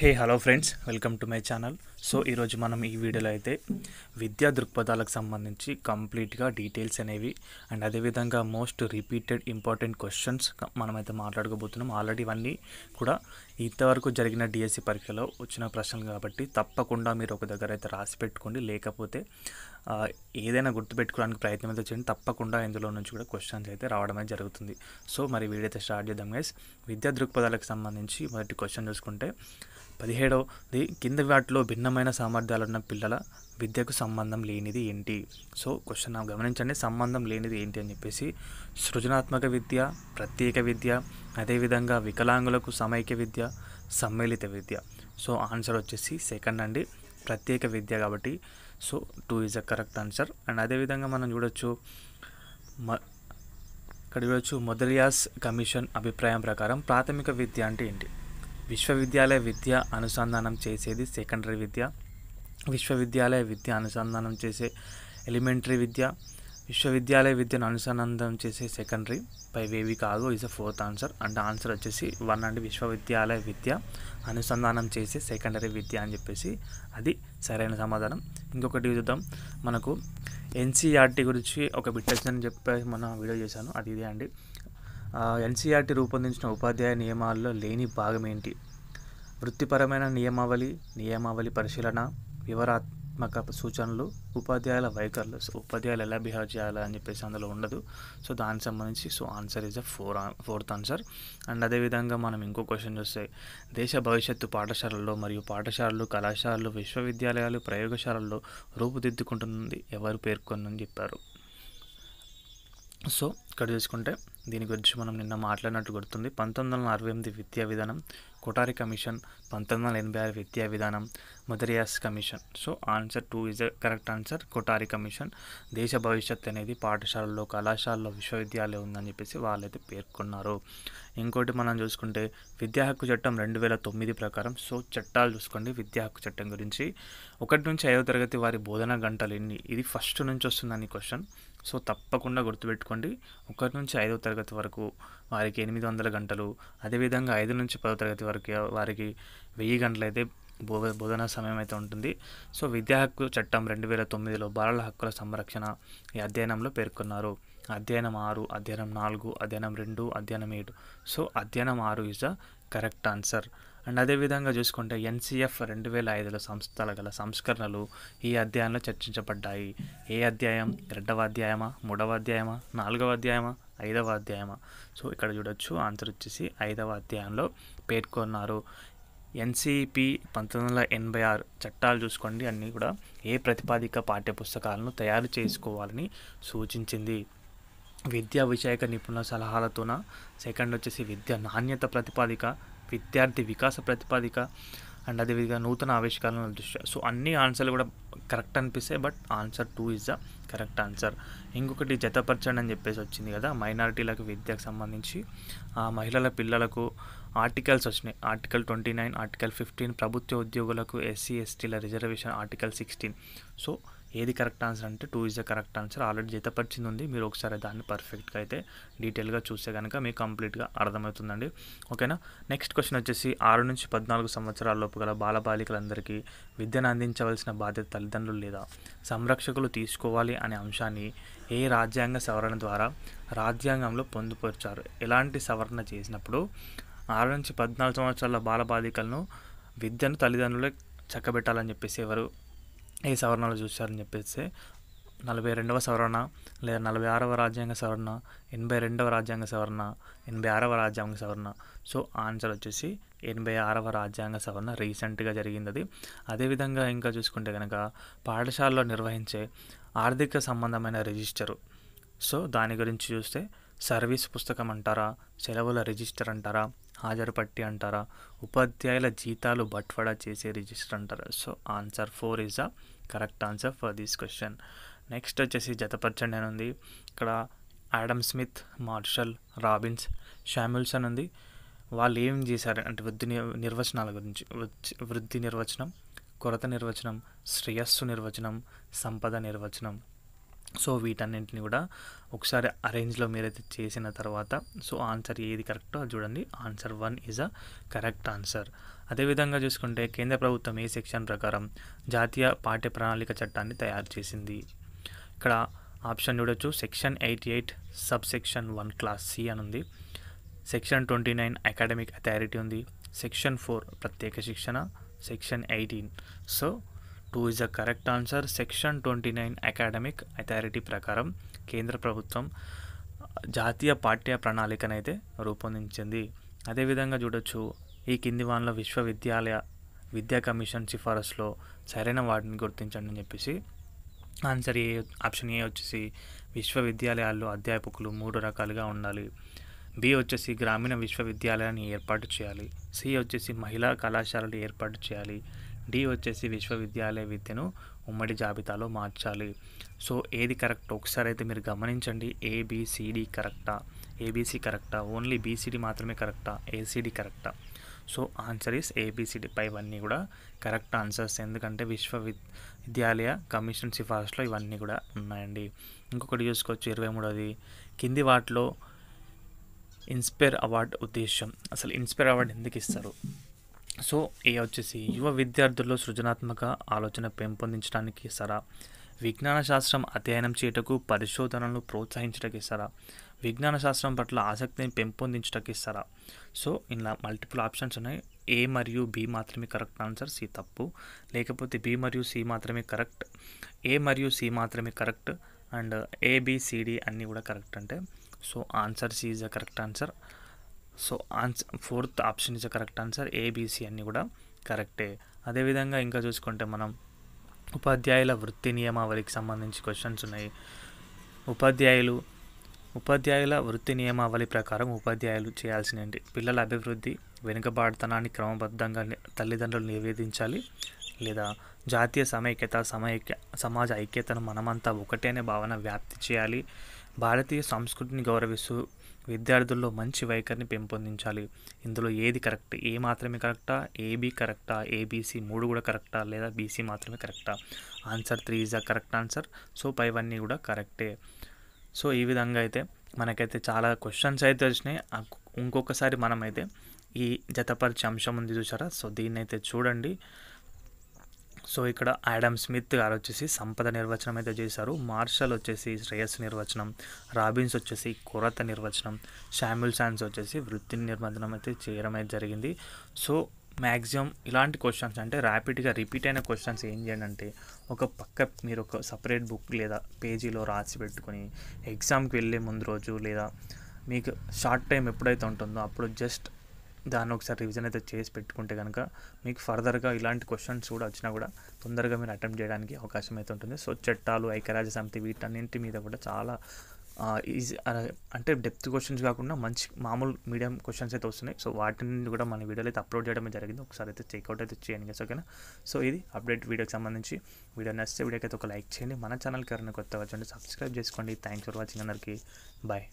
Hey hello friends, welcome to my channel. So ఈరోజు మనం ఈ వీడియోలో అయితే విద్యా దృక్పథాలకు సంబంధించి కంప్లీట్గా డీటెయిల్స్ అనేవి అండ్ అదేవిధంగా మోస్ట్ రిపీటెడ్ ఇంపార్టెంట్ క్వశ్చన్స్ మనమైతే మాట్లాడుకోబోతున్నాం. ఆల్రెడీ ఇవన్నీ కూడా ఇంతవరకు జరిగిన డిఎస్సి పరీక్షలో వచ్చిన ప్రశ్నలు కాబట్టి తప్పకుండా మీరు ఒక దగ్గర అయితే రాసి పెట్టుకోండి. లేకపోతే ఏదైనా గుర్తుపెట్టుకోవడానికి ప్రయత్నం అయితే చేయండి. తప్పకుండా ఇందులో నుంచి కూడా క్వశ్చన్స్ అయితే రావడమే జరుగుతుంది. సో మరి వీడియో అయితే స్టార్ట్ చేద్దాం గైస్. విద్యా దృక్పథాలకు సంబంధించి మొదటి క్వశ్చన్ చూసుకుంటే 17ది కింది వాటిలో భిన్నమైన సామర్థ్యాలున్న పిల్లల విద్యకు సంబంధం లేనిది ఏంటి? సో క్వశ్చన్ గమనించండి, సంబంధం లేనిది ఏంటి అని చెప్పేసి సృజనాత్మక విద్య, ప్రత్యేక విద్య, అదేవిధంగా వికలాంగులకు సమైక్య విద్య, సమ్మిళిత విద్య. సో ఆన్సర్ వచ్చేసి సెకండ్ అండి, ప్రత్యేక విద్య. కాబట్టి so 2 is a correct answer. And అదేవిధంగా మనం చూడొచ్చు మొదలియాస్ కమిషన్ అభిప్రాయం ప్రకారం ప్రాథమిక విద్య అంటే ఏంటి? విశ్వవిద్యాలయ విద్య అనుసంధానం చేసేది సెకండరీ విద్య, విశ్వవిద్యాలయ విద్య అనుసంధానం చేసే ఎలిమెంటరీ విద్య, విశ్వవిద్యాలయ విద్యను అనుసంధానం చేసే సెకండరీ పైవేవి కాదు is a fourth answer. And answer వచ్చేసి 1 అండి, విశ్వవిద్యాలయ విద్య అనుసంధానం చేసే సెకండరీ విద్య అని చెప్పేసి అది సరైన సమాధానం. ఇంకొకటి చూద్దాం, మనకు ఎన్సీఆర్టీ గురించి ఒక బిట్ అని చెప్పి మన వీడియో చేశాను, అది ఇదే అండి. ఎన్సీఆర్టీ రూపొందించిన ఉపాధ్యాయ నియమాల్లో లేని భాగం ఏంటి? వృత్తిపరమైన నియమావళి పరిశీలన, వివరాత్మక సూచనలు, ఉపాధ్యాయుల వైఖరులు. ఉపాధ్యాయులు ఎలా బిహేవ్ చేయాలి అని చెప్పేసి అందులో ఉండదు. సో దానికి సంబంధించి so answer is a fourth answer. And అదేవిధంగా మనం ఇంకో క్వశ్చన్ చూస్తే దేశ భవిష్యత్తు పాఠశాలల్లో మరియు పాఠశాలలు, కళాశాలలు, విశ్వవిద్యాలయాలు, ప్రయోగశాలల్లో రూపుదిద్దుకుంటుంది ఎవరు పేర్కొనని చెప్పారు. సో ఇక్కడ చూసుకుంటే దీని గురించి మనం నిన్న మాట్లాడినట్టు గుర్తుంది. 1968 విద్యా విధానం, కొఠారి కమిషన్, 1986 విద్యా విధానం, మొదలియాస్ commission. So answer 2 is correct answer, Kothari commission. దేశ భవిష్యత్ అనేది పాఠశాలలో, కళాశాలలో, విశ్వవిద్యాలయం ఉందని చెప్పేసి వాళ్ళైతే పేర్కొన్నారు. ఇంకోటి మనం చూసుకుంటే విద్యా హక్కు చట్టం 2009 ప్రకారం. సో చట్టాలు చూసుకోండి విద్యా హక్కు చట్టం గురించి. 1 నుంచి 5వ తరగతి వారి బోధనా గంటలు ఎన్ని? ఇది ఫస్ట్ నుంచి వస్తుందని క్వశ్చన్. సో తప్పకుండా గుర్తుపెట్టుకోండి, 1 నుంచి 5వ తరగతి వరకు వారికి 800 గంటలు, అదేవిధంగా 5 నుంచి 10వ తరగతి వరకు వారికి 1000 గంటలు అయితే బోధనా సమయం అయితే ఉంటుంది. సో విద్యా హక్కు చట్టం 2009లో బాలల హక్కుల సంరక్షణ ఈ అధ్యయనంలో పేర్కొన్నారు. అధ్యయనం 6, అధ్యయనం 4, అధ్యయనం 2, అధ్యయనం 7. సో అధ్యయనం 6 is the correct answer. And అదేవిధంగా చూసుకుంటే ఎన్సీఎఫ్ 2005లో సంస్థల గల సంస్కరణలు ఈ అధ్యాయంలో చర్చించబడ్డాయి. ఏ అధ్యాయం? 2వ అధ్యాయమా, 3వ అధ్యాయమా, 4వ అధ్యాయమా, 5వ అధ్యాయమా? సో ఇక్కడ చూడొచ్చు ఆన్సర్ వచ్చేసి 5వ అధ్యాయంలో పేర్కొన్నారు. ఎన్సీపీ 1986 చట్టాలు చూసుకోండి, అన్నీ కూడా ఏ ప్రతిపాదిక పాఠ్యపుస్తకాలను తయారు చేసుకోవాలని సూచించింది? విద్యా విషయక నిపుణుల సలహాలతోన. సెకండ్ వచ్చేసి విద్యా నాణ్యత ప్రతిపాదిక, విద్యార్థి వికాస ప్రతిపాదిక, అండ్ అదేవిధంగా నూతన ఆవిష్కరణల దృష్ట్యా. సో అన్ని ఆన్సర్లు కూడా కరెక్ట్ అనిపిస్తాయి, but answer 2 is the correct answer. ఇంకొకటి జతపరచండి అని చెప్పేసి వచ్చింది కదా, మైనారిటీలకు విద్యకు సంబంధించి మహిళల పిల్లలకు ఆర్టికల్స్ వచ్చినాయి. ఆర్టికల్ 29, ఆర్టికల్ 15, ప్రభుత్వ ఉద్యోగులకు ఎస్సీ ఎస్టీల రిజర్వేషన్ ఆర్టికల్ 16. సో ఏది కరెక్ట్ ఆన్సర్ అంటే 2 is the correct answer. Already జతపరిచింది ఉంది, మీరు ఒకసారి దాన్ని పర్ఫెక్ట్గా అయితే డీటెయిల్గా చూస్తే కనుక మీకు కంప్లీట్గా అర్థమవుతుందండి. ఓకేనా. నెక్స్ట్ క్వశ్చన్ వచ్చేసి 6 నుంచి 14 సంవత్సరాల లోపు గల బాలబాలికలందరికీ విద్యను అందించవలసిన బాధ్యత తల్లిదండ్రులు లేదా సంరక్షకులు తీసుకోవాలి అనే అంశాన్ని ఏ రాజ్యాంగ సవరణ ద్వారా రాజ్యాంగంలో పొందుపరిచారు? ఎలాంటి సవరణ చేసినప్పుడు 6 నుంచి 14 సంవత్సరాల బాలబాలికలను విద్యను తల్లిదండ్రులే చక్కబెట్టాలని చెప్పేసి ఎవరు ఏ సవరణలు చూశారని చెప్పేసి 42వ సవరణ లేదా 46వ రాజ్యాంగ సవరణ, 82వ రాజ్యాంగ సవరణ, 86వ రాజ్యాంగ సవరణ. సో ఆన్సర్ వచ్చేసి 86వ రాజ్యాంగ సవరణ రీసెంట్గా జరిగింది. అదేవిధంగా ఇంకా చూసుకుంటే కనుక పాఠశాలలో నిర్వహించే ఆర్థిక సంబంధమైన రిజిస్టరు. సో దాని గురించి చూస్తే సర్వీస్ పుస్తకం అంటారా, సెలవుల రిజిస్టర్ అంటారా, హాజరు పట్టి అంటారా, ఉపాధ్యాయుల జీతాలు బట్వాడా చేసే రిజిస్టర్ అంటారా? So answer 4 is the correct answer for this question. Next వచ్చేసి జతపరచండి అని ఉంది. ఇక్కడ Adam Smith, Marshall, Robbins, Samuelson ఉంది. వాళ్ళు ఏం చేశారు అంటే నిర్వచనాల గురించి, వృద్ధి నిర్వచనం, కొరత నిర్వచనం, శ్రేయస్సు నిర్వచనం, సంపద నిర్వచనం. సో వీటన్నింటిని కూడా ఒకసారి అరేంజ్లో మీరైతే చేసిన తర్వాత సో ఆన్సర్ ఏది కరెక్టో అది చూడండి. Answer 1 is a correct answer. అదేవిధంగా చూసుకుంటే కేంద్ర ప్రభుత్వం ఏ సెక్షన్ ప్రకారం జాతీయ పాఠ్య ప్రణాళిక చట్టాన్ని తయారు చేసింది? ఇక్కడ ఆప్షన్ చూడొచ్చు. Section 88 sub section 1 clause C అని ఉంది. సెక్షన్ 29 అకాడమిక్ అథారిటీ ఉంది. సెక్షన్ 4 ప్రత్యేక శిక్షణ. సెక్షన్ 18. So 2 is the correct answer. Section 29 academic authority ప్రకారం కేంద్ర ప్రభుత్వం జాతీయ పాఠ్య ప్రణాళికనైతే రూపొందించింది. అదేవిధంగా చూడొచ్చు. ఈ కింది వానిలో విశ్వవిద్యాలయ విద్యా కమిషన్ సిఫారసులో సరైన వాటిని గుర్తించండి అని చెప్పేసి ఆన్సర్ ఏ. ఆప్షన్ ఏ వచ్చేసి విశ్వవిద్యాలయాల్లో అధ్యాపకులు 3 రకాలుగా ఉండాలి. బి వచ్చేసి గ్రామీణ విశ్వవిద్యాలయాన్ని ఏర్పాటు చేయాలి. సి వచ్చేసి మహిళా కళాశాలలు ఏర్పాటు చేయాలి. డి వచ్చేసి విశ్వవిద్యాలయ విద్యను ఉమ్మడి జాబితాలో మార్చాలి. సో ఏది కరెక్ట్ ఒకసారి అయితే మీరు గమనించండి. ఏబిసిడి కరెక్టా, ఏబిసి కరెక్టా, ఓన్లీ బీసీడీ మాత్రమే కరెక్టా, ఏసీడీ కరెక్టా? So answer is ABCD. ఇవన్నీ కూడా కరెక్ట్ ఆన్సర్స్, ఎందుకంటే విశ్వవిద్యాలయ కమిషన్ సిఫార్సులో ఇవన్నీ కూడా ఉన్నాయండి. ఇంకొకటి చూసుకోవచ్చు 23ది. కింది వాటిలో ఇన్స్పైర్ అవార్డు ఉద్దేశం. అసలు ఇన్స్పైర్ అవార్డు ఎందుకు ఇస్తారు? సో ఏ వచ్చేసి యువ విద్యార్థుల్లో సృజనాత్మక ఆలోచన పెంపొందించడానికి ఇస్తారా? విజ్ఞాన శాస్త్రం అధ్యయనం చేయటకు పరిశోధనలను ప్రోత్సహించడానికి ఇస్తారా? విజ్ఞాన శాస్త్రం పట్ల ఆసక్తిని పెంపొందించడానికి ఇస్తారా? సో ఇలా మల్టిపుల్ ఆప్షన్స్ ఉన్నాయి. ఏ మరియు బి మాత్రమే కరెక్ట్ ఆన్సర్, సి తప్పు. లేకపోతే బి మరియు సి మాత్రమే కరెక్ట్, ఏ మరియు సి మాత్రమే కరెక్ట్, అండ్ ఏబిసిడి అన్నీ కూడా కరెక్ట్ అంటే so answer C is the correct answer. So fourth option is the correct answer. ABC అన్నీ కూడా కరెక్టే. అదేవిధంగా ఇంకా చూసుకుంటే మనం ఉపాధ్యాయుల వృత్తి నియమావళికి సంబంధించి క్వశ్చన్స్ ఉన్నాయి. ఉపాధ్యాయుల వృత్తి నియమావళి ప్రకారం ఉపాధ్యాయులు చేయాల్సిన పిల్లల అభివృద్ధి, వెనుకబాటుతనాన్ని క్రమబద్ధంగా తల్లిదండ్రులు నివేదించాలి, లేదా జాతీయ సమాజ ఐక్యతను మనమంతా ఒకటే అనే భావన వ్యాప్తి చేయాలి, భారతీయ సంస్కృతిని గౌరవిస్తూ విద్యార్థుల్లో మంచి వైఖరిని పెంపొందించాలి. ఇందులో ఏది కరెక్ట్? ఏ మాత్రమే కరెక్టా, ఏబి కరెక్టా, ఏబిసి 3 కూడా కరెక్టా, లేదా బీసీ మాత్రమే కరెక్టా? Answer 3 is the correct answer. So పైవన్నీ కూడా కరెక్టే. సో ఈ విధంగా అయితే మనకైతే చాలా క్వశ్చన్స్ అయితే వచ్చినాయి. ఇంకొకసారి మనమైతే ఈ జతపరిచే అంశం ఉంది చూసారా, సో దీన్ని అయితే చూడండి. సో ఇక్కడ ఆడమ్ స్మిత్ గారు వచ్చేసి సంపద నిర్వచనం అయితే చేశారు. మార్షల్ వచ్చేసి శ్రేయస్సు నిర్వచనం, రాబిన్స్ వచ్చేసి కొరత నిర్వచనం, శామ్యుల్ సాన్స్ వచ్చేసి వృత్తి నిర్వచనం అయితే చేయడం అయితే జరిగింది. సో మ్యాక్సిమం ఇలాంటి క్వశ్చన్స్ అంటే ర్యాపిడ్గా రిపీట్ అయిన క్వశ్చన్స్ ఏం చేయండి అంటే ఒక పక్క మీరు ఒక సపరేట్ బుక్ లేదా పేజీలో రాసి పెట్టుకొని ఎగ్జామ్కి వెళ్ళే ముందు రోజు లేదా మీకు షార్ట్ టైం ఎప్పుడైతే ఉంటుందో అప్పుడు జస్ట్ దాన్ని ఒకసారి రివిజన్ అయితే చేసి పెట్టుకుంటే కనుక మీకు ఫర్దర్గా ఇలాంటి క్వశ్చన్స్ కూడా వచ్చినా కూడా తొందరగా మీరు అటెంప్ట్ చేయడానికి అవకాశం అయితే ఉంటుంది. సో చట్టాలు, ఐక్యరాజ్య సమితి వీటన్నింటి మీద కూడా చాలా ఈజీ అంటే డెప్త్ క్వశ్చన్స్ కాకుండా మంచి మామూలు మీడియం క్వశ్చన్స్ అయితే వస్తున్నాయి. సో వాటిని కూడా మన వీడియోలో అయితే అప్లోడ్ చేయడమే జరిగింది. ఒకసారి అయితే చెక్అవుట్ అయితే చేయండి గైస్, ఓకేనా? సో ఇది అప్డేట్ వీడియోకి సంబంధించి. వీడియో నచ్చితే వీడియోకి అయితే ఒక లైక్ చేయండి. మన ఛానల్కి ఎవరైనా కొత్తగా వచ్చండి సబ్స్క్రైబ్ చేసుకోండి. థ్యాంక్స్ ఫర్ వాచింగ్ అందరికీ. బాయ్.